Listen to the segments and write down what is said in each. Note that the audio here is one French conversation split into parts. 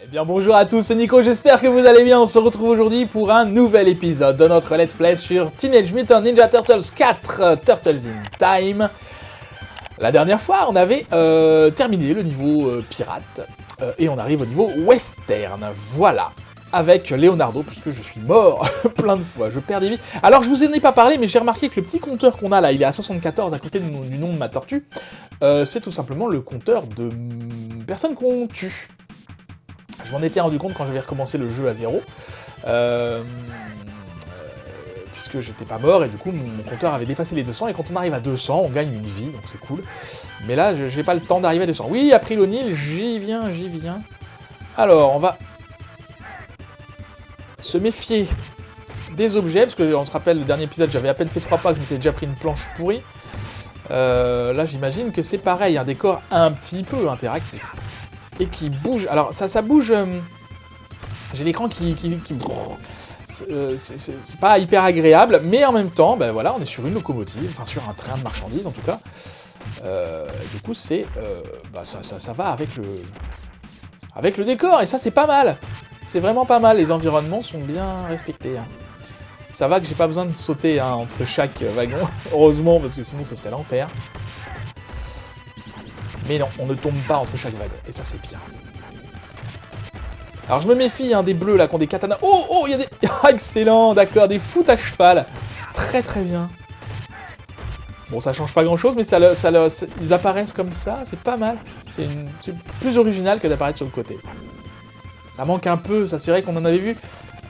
Eh bien bonjour à tous, c'est Nico, j'espère que vous allez bien. On se retrouve aujourd'hui pour un nouvel épisode de notre Let's Play sur Teenage Mutant Ninja Turtles 4 Turtles in Time. La dernière fois, on avait terminé le niveau pirate et on arrive au niveau western, voilà. Avec Leonardo, puisque je suis mort plein de fois, je perds des vies. Alors je vous en ai pas parlé, mais j'ai remarqué que le petit compteur qu'on a là, il est à 74 à côté du nom de ma tortue. C'est tout simplement le compteur de personnes qu'on tue. Je m'en étais rendu compte quand j'avais recommencé le jeu à 0. Puisque j'étais pas mort, et du coup mon compteur avait dépassé les 200, et quand on arrive à 200, on gagne une vie, donc c'est cool. Mais là, j'ai pas le temps d'arriver à 200. Oui, après l'O'Neill, j'y viens. Alors, on va se méfier des objets, parce que on se rappelle, le dernier épisode, j'avais à peine fait 3 pas, que je m'étais déjà pris une planche pourrie. Là, j'imagine que c'est pareil, un décor un petit peu interactif. Et qui bouge. Alors, ça bouge... J'ai l'écran qui c'est pas hyper agréable, mais en même temps, ben voilà, on est sur une locomotive, enfin sur un train de marchandises en tout cas. Du coup, c'est... ça va avec le décor, et ça, c'est pas mal. C'est vraiment pas mal, les environnements sont bien respectés. Hein. Ça va que j'ai pas besoin de sauter entre chaque wagon, heureusement, parce que sinon ça serait l'enfer. Mais non, on ne tombe pas entre chaque wagon, et ça c'est bien. Alors je me méfie des bleus là qui ont des katanas. Oh, il y a des... Ah, excellent, d'accord, des foot à cheval. Très très bien. Bon, ça change pas grand chose, mais ils apparaissent comme ça, c'est pas mal. C'est plus original que d'apparaître sur le côté. Ça manque un peu, ça c'est vrai qu'on en avait vu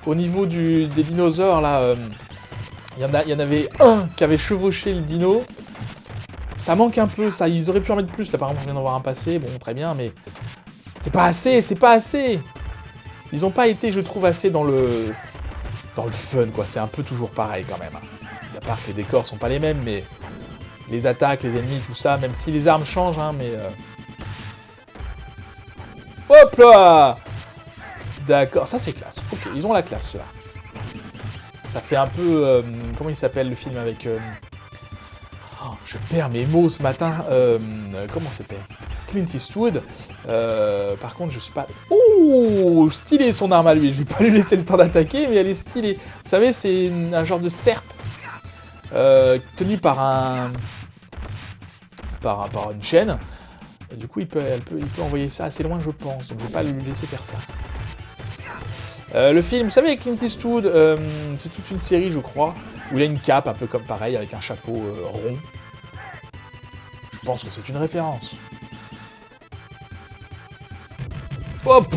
au niveau des dinosaures là. Il y en avait un qui avait chevauché le dino. Ça manque un peu, ça. Ils auraient pu en mettre plus. Là par exemple, on vient d'en voir un passer, bon très bien, mais c'est pas assez. Ils ont pas été, je trouve, assez dans le fun, quoi. C'est un peu toujours pareil, quand même. À part que les décors sont pas les mêmes, mais les attaques, les ennemis, tout ça, même si les armes changent, mais... Hop là! D'accord, ça c'est classe. Ok, ils ont la classe, ceux-là. Ça fait un peu... comment il s'appelle, le film avec... Oh, je perds mes mots ce matin. Comment c'était ? Clint Eastwood. Par contre, je suis pas... Ouh, stylé son arme à lui. Je vais pas lui laisser le temps d'attaquer, mais elle est stylée. Vous savez, c'est un genre de serpe tenu par une chaîne. Et du coup, il peut envoyer ça assez loin, je pense. Donc, je vais pas lui laisser faire ça. Le film, vous savez, avec Clint Eastwood, c'est toute une série, je crois, où il a une cape, un peu comme pareil, avec un chapeau rond. Je pense que c'est une référence. Hop,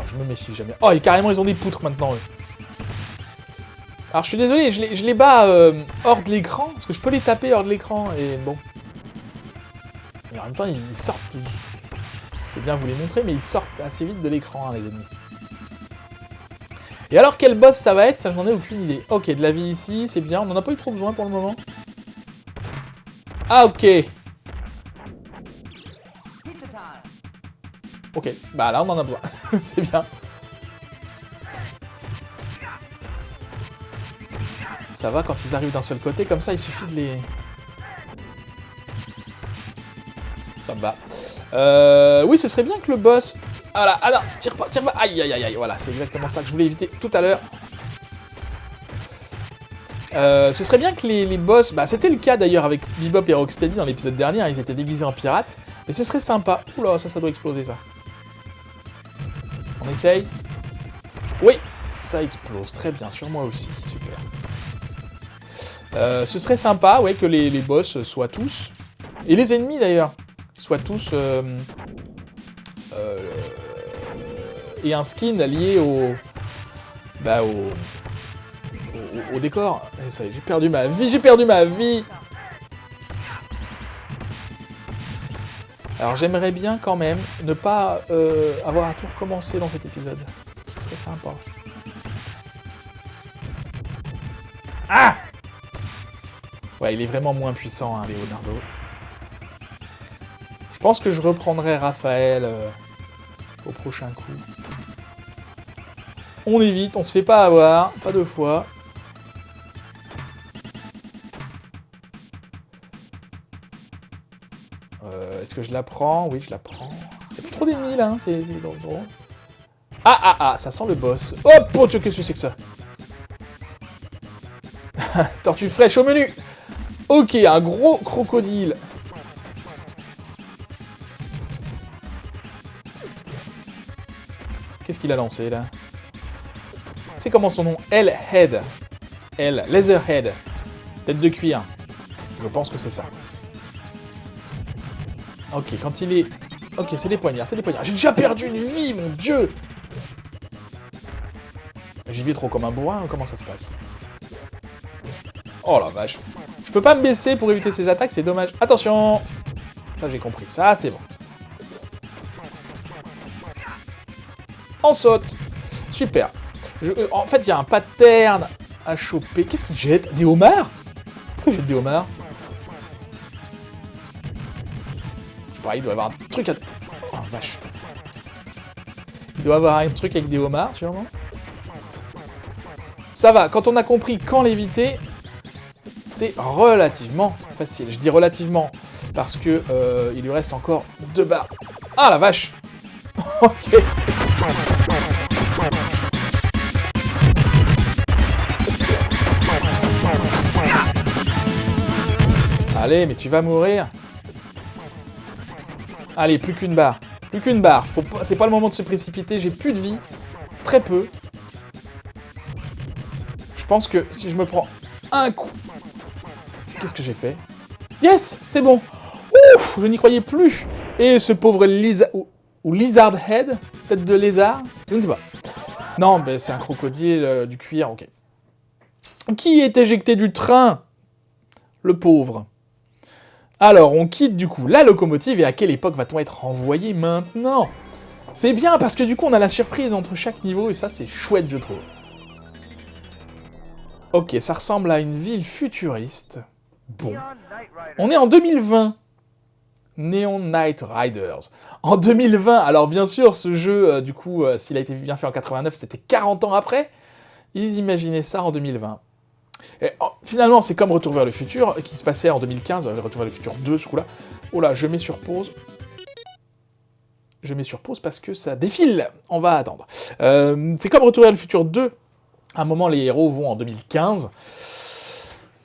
je me méfie jamais. Oh, et carrément, ils ont des poutres maintenant, eux. Alors, je suis désolé, je les bats hors de l'écran, parce que je peux les taper hors de l'écran, et bon. Mais en même temps, ils sortent... Je vais bien vous les montrer, mais ils sortent assez vite de l'écran, les ennemis. Et alors, quel boss ça va être? Ça, j'en ai aucune idée. Ok, de la vie ici, c'est bien. On n'en a pas eu trop besoin pour le moment. Ah, ok. Ok, bah là, on en a besoin. C'est bien. Ça va, quand ils arrivent d'un seul côté, comme ça, il suffit de les... Ça me va. Oui, ce serait bien que le boss... Ah là, ah non, tire pas. Aïe, voilà, c'est exactement ça que je voulais éviter tout à l'heure. Ce serait bien que les boss... Bah, c'était le cas d'ailleurs avec Bebop et Rocksteady dans l'épisode dernier, ils étaient déguisés en pirates. Mais ce serait sympa. Oula, ça doit exploser, ça. On essaye. Oui, ça explose, très bien, sur moi aussi, super. Ce serait sympa, ouais, que les boss soient tous... Et les ennemis, d'ailleurs, soient tous... et un skin lié au décor. J'ai perdu ma vie. Alors j'aimerais bien quand même ne pas avoir à tout recommencer dans cet épisode. Ce serait sympa. Ah! Ouais, il est vraiment moins puissant, Leonardo. Je pense que je reprendrai Raphaël au prochain coup. On évite, on se fait pas avoir, pas deux fois. Est-ce que je la prends? Oui, je la prends. Il n'y a plus trop d'ennemis, là, hein, c'est drôle. Ah, ça sent le boss. Oh, mon Dieu, qu'est-ce que c'est que ça? Tortue fraîche au menu. Ok, un gros crocodile. Qu'est-ce qu'il a lancé, là? C'est comment son nom? L-Head. L. Leatherhead. Tête de cuir. Je pense que c'est ça. Ok, quand il est... Ok, c'est des poignards, c'est des poignards. J'ai déjà perdu une vie, mon Dieu! J'y vais trop comme un bourrin, ou comment ça se passe? Oh la vache. Je peux pas me baisser pour éviter ces attaques, c'est dommage. Attention! Ça, j'ai compris. Ça, c'est bon. On saute. Super. En fait, il y a un pattern à choper. Qu'est-ce qu'il jette? Des homards? Pourquoi il jette des homards? Je sais pas, il doit y avoir un truc à... Oh, vache. Il doit y avoir un truc avec des homards, sûrement. Ça va, quand on a compris quand l'éviter, c'est relativement facile. Je dis relativement, parce que il lui reste encore 2 barres. Ah, la vache. Ok. Allez, mais tu vas mourir. Allez, plus qu'une barre. Plus qu'une barre. C'est pas le moment de se précipiter, j'ai plus de vie. Très peu. Je pense que si je me prends un coup... Qu'est-ce que j'ai fait? Yes! C'est bon! Ouf! Je n'y croyais plus! Et ce pauvre Lizard... Ou Lizard Head? Tête de lézard? Je ne sais pas. Non, mais c'est un crocodile du cuir, ok. Qui est éjecté du train? Le pauvre. Alors, on quitte du coup la locomotive, et à quelle époque va-t-on être envoyé maintenant? C'est bien, parce que du coup, on a la surprise entre chaque niveau, et ça, c'est chouette, je trouve. Ok, ça ressemble à une ville futuriste. Bon. On est en 2020. Neon Knight Riders. En 2020, alors bien sûr, ce jeu, du coup, s'il a été bien fait en 89, c'était 40 ans après. Ils imaginaient ça en 2020. Et, finalement, c'est comme Retour vers le futur, qui se passait en 2015, Retour vers le futur 2, ce coup-là. Oh là, je mets sur pause. Je mets sur pause parce que ça défile. On va attendre. C'est comme Retour vers le futur 2. À un moment, les héros vont en 2015.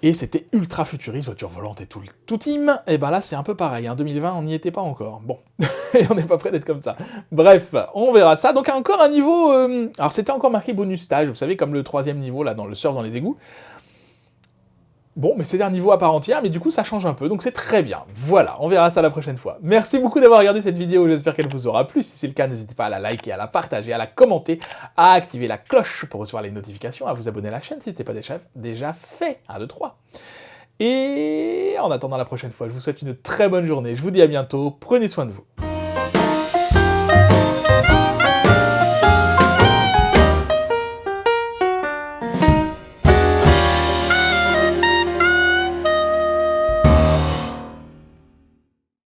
Et c'était ultra futuriste, voiture volante et tout team. Et ben là, c'est un peu pareil. En 2020, on n'y était pas encore. Bon. Et on n'est pas prêt d'être comme ça. Bref, on verra ça. Donc, encore un niveau... Alors, c'était encore marqué bonus stage. Vous savez, comme le 3e niveau, là, dans le surf dans les égouts. Bon, mais c'est un niveau à part entière, mais du coup, ça change un peu, donc c'est très bien. Voilà, on verra ça la prochaine fois. Merci beaucoup d'avoir regardé cette vidéo, j'espère qu'elle vous aura plu. Si c'est le cas, n'hésitez pas à la liker, à la partager, à la commenter, à activer la cloche pour recevoir les notifications, à vous abonner à la chaîne si ce n'était pas déjà fait. 1, 2, 3. Et en attendant la prochaine fois, je vous souhaite une très bonne journée. Je vous dis à bientôt, prenez soin de vous.